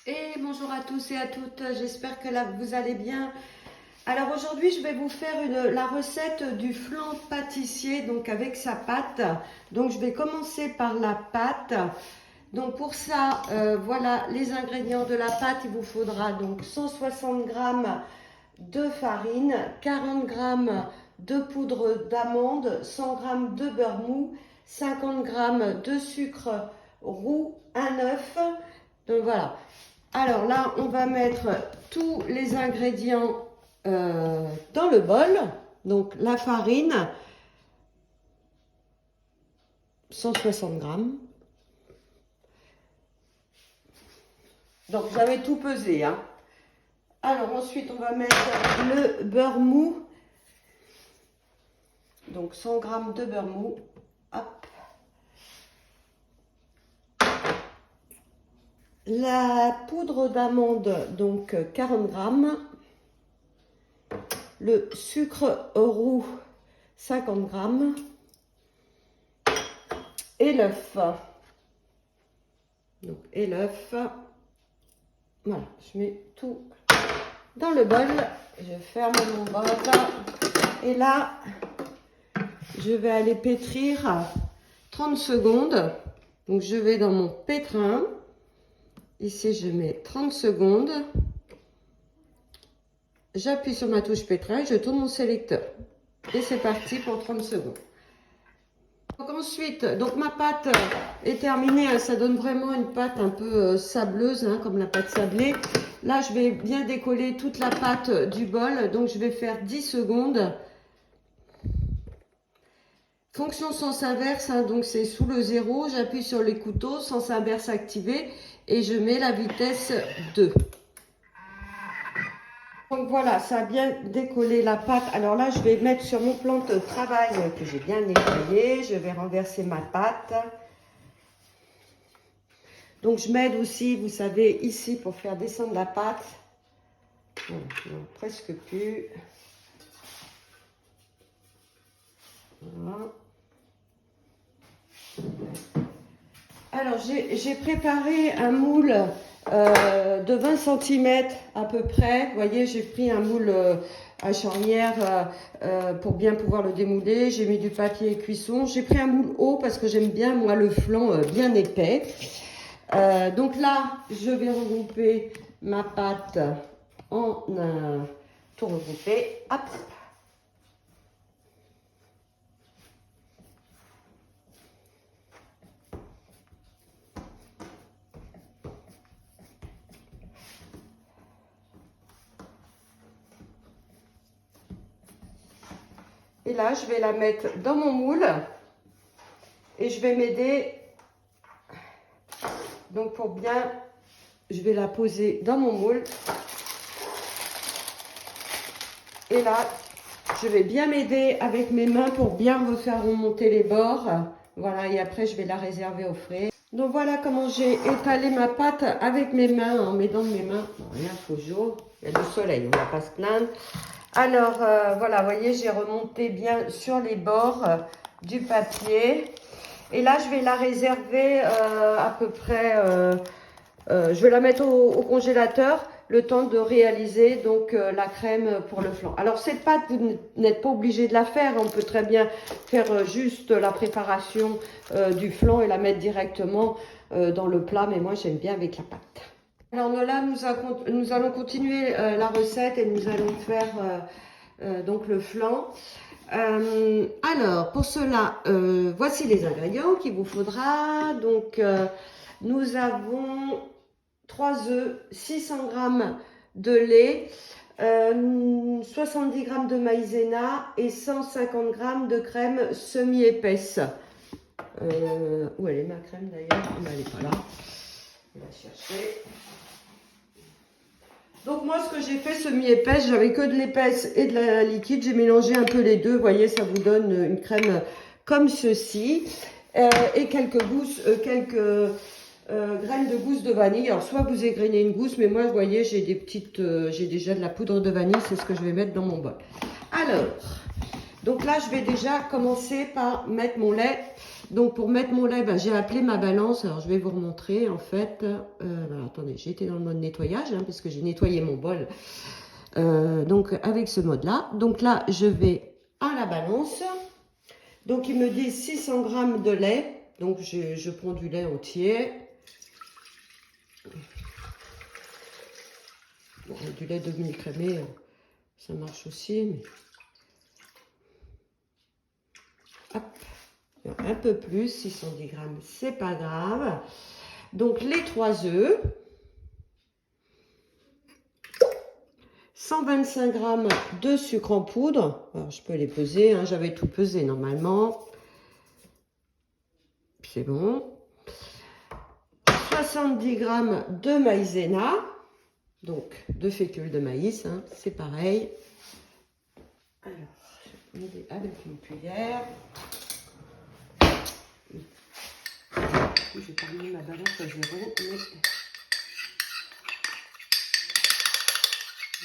Et bonjour à tous et à toutes, j'espère que là vous allez bien. Alors aujourd'hui je vais vous faire la recette du flan pâtissier, donc avec sa pâte. Donc je vais commencer par la pâte. Donc pour ça, voilà les ingrédients de la pâte. Il vous faudra donc 160 g de farine, 40 g de poudre d'amande, 100 g de beurre mou, 50 g de sucre roux, un œuf. Donc voilà. Alors là, on va mettre tous les ingrédients dans le bol. Donc la farine, 160 g. Donc j'avais tout pesé, hein. Alors ensuite, on va mettre le beurre mou. Donc 100 g de beurre mou. Hop. La poudre d'amande, donc 40 g. Le sucre roux, 50 g. Et l'œuf. Donc, et l'œuf. Voilà, je mets tout dans le bol. Je ferme mon bol. Et là, je vais aller pétrir 30 secondes. Donc, je vais dans mon pétrin. Ici, je mets 30 secondes. J'appuie sur ma touche pétrin et je tourne mon sélecteur. Et c'est parti pour 30 secondes. Donc ensuite, ma pâte est terminée, hein, ça donne vraiment une pâte un peu sableuse, hein, comme la pâte sablée. Là, je vais bien décoller toute la pâte du bol, donc je vais faire 10 secondes. Fonction sens inverse, hein, donc c'est sous le 0, j'appuie sur les couteaux, sens inverse activé et je mets la vitesse 2. Donc voilà, ça a bien décollé la pâte. Alors là, je vais mettre sur mon plan de travail que j'ai bien nettoyé. Je vais renverser ma pâte. Donc je m'aide aussi, vous savez, ici pour faire descendre la pâte. Voilà, non, presque plus. Voilà. Alors j'ai préparé un moule de 20 cm à peu près. Vous voyez, j'ai pris un moule à charnière pour bien pouvoir le démouler. J'ai mis du papier cuisson. J'ai pris un moule haut parce que j'aime bien, moi, le flan bien épais. Donc là, je vais regrouper ma pâte en tout regroupé. Hop. Et là, je vais la mettre dans mon moule et je vais m'aider. Donc pour bien, je vais la poser dans mon moule. Et là, je vais bien m'aider avec mes mains pour bien refaire remonter les bords. Voilà, et après, je vais la réserver au frais. Donc voilà comment j'ai étalé ma pâte avec mes mains, en m'aidant de mes mains. Bon, rien, faut jour. Il y a du soleil, on ne va pas se plaindre. Alors, voilà, vous voyez, j'ai remonté bien sur les bords du papier. Et là, je vais la réserver à peu près, je vais la mettre au congélateur, le temps de réaliser donc la crème pour le flan. Alors, cette pâte, vous n'êtes pas obligé de la faire. On peut très bien faire juste la préparation du flan et la mettre directement dans le plat. Mais moi, j'aime bien avec la pâte. Alors là, nous allons continuer la recette et nous allons faire donc le flan. Alors, pour cela, voici les ingrédients qu'il vous faudra. Donc, nous avons 3 œufs, 600 g de lait, 70 g de maïzena et 150 g de crème semi-épaisse. Où elle est ma crème d'ailleurs? Elle n'est pas là. On va la chercher. Donc moi, ce que j'ai fait semi-épaisse, j'avais que de l'épaisse et de la liquide. J'ai mélangé un peu les deux. Vous voyez, ça vous donne une crème comme ceci. Et quelques graines de gousse de vanille. Alors, soit vous égrenez une gousse, mais moi, vous voyez, j'ai déjà de la poudre de vanille. C'est ce que je vais mettre dans mon bol. Alors, donc là, je vais déjà commencer par mettre mon lait. Donc pour mettre mon lait, ben, j'ai appelé ma balance. Alors je vais vous remontrer en fait. Alors, attendez, j'étais dans le mode nettoyage hein, parce que j'ai nettoyé mon bol. Donc avec ce mode là. Donc là je vais à la balance. Donc il me dit 600 g de lait. Donc je prends du lait entier. Bon, du lait demi-crémé, ça marche aussi. Mais... hop. Un peu plus, 610 g, c'est pas grave. Donc les 3 œufs, 125 g de sucre en poudre. Alors je peux les peser, hein, j'avais tout pesé normalement. C'est bon. 70 g de maïzena, donc de fécule de maïs, hein, c'est pareil. Alors, je vais mettre avec une cuillère. J'ai pas mis ma balance à 0, mais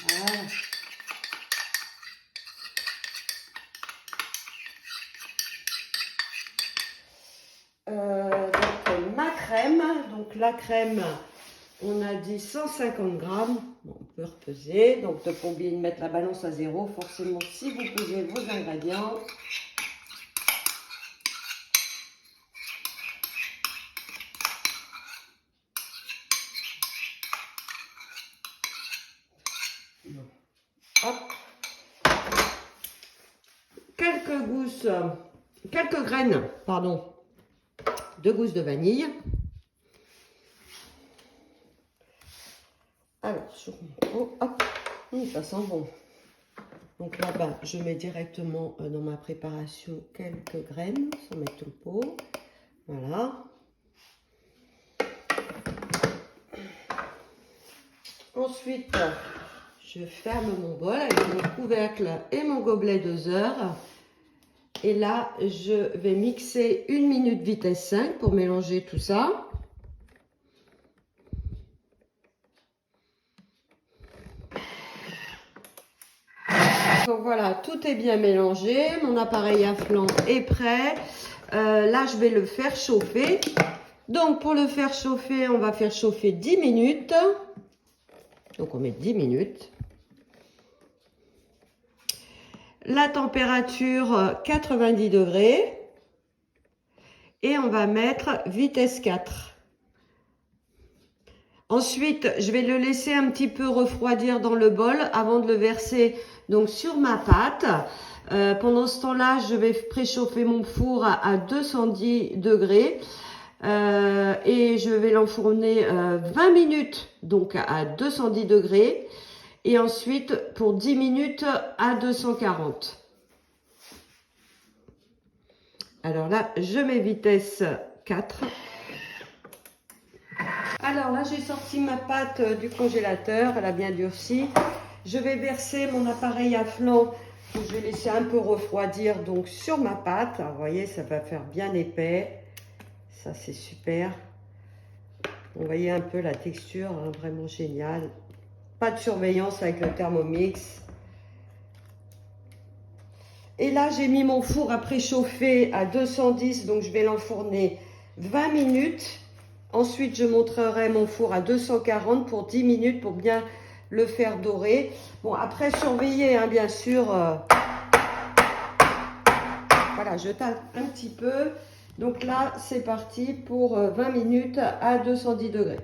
voilà. Donc ma crème, donc la crème, on a dit 150 g. Bon, on peut repeser, donc ne pas oublier de mettre la balance à 0, forcément si vous pesez vos ingrédients. Hop. Quelques graines, pardon, de gousses de vanille. Alors, sur mon pot, hop, ça sent bon. Donc là-bas, je mets directement dans ma préparation quelques graines, sans mettre tout le pot. Voilà. Ensuite, je ferme mon bol avec mon couvercle et mon gobelet doseur. Et là, je vais mixer 1 minute vitesse 5 pour mélanger tout ça. Donc voilà, tout est bien mélangé. Mon appareil à flan est prêt. Là, je vais le faire chauffer. Donc, pour le faire chauffer, on va faire chauffer 10 minutes. Donc, on met 10 minutes. La température 90 degrés. Et on va mettre vitesse 4. Ensuite, je vais le laisser un petit peu refroidir dans le bol avant de le verser donc sur ma pâte. Pendant ce temps-là, je vais préchauffer mon four à 210 degrés. Et je vais l'enfourner 20 minutes donc à 210 degrés. Et ensuite, pour 10 minutes à 240. Alors là, je mets vitesse 4. Alors là, j'ai sorti ma pâte du congélateur. Elle a bien durci. Je vais verser mon appareil à flan que je vais laisser un peu refroidir donc sur ma pâte. Alors, vous voyez, ça va faire bien épais. Ça, c'est super. Vous voyez un peu la texture, hein, vraiment génial. Pas de surveillance avec le Thermomix. Et là, j'ai mis mon four à préchauffer à 210, donc je vais l'enfourner 20 minutes. Ensuite, je montrerai mon four à 240 pour 10 minutes pour bien le faire dorer. Bon, après, surveillez, hein, bien sûr. Voilà, je tape un petit peu. Donc là, c'est parti pour 20 minutes à 210 degrés.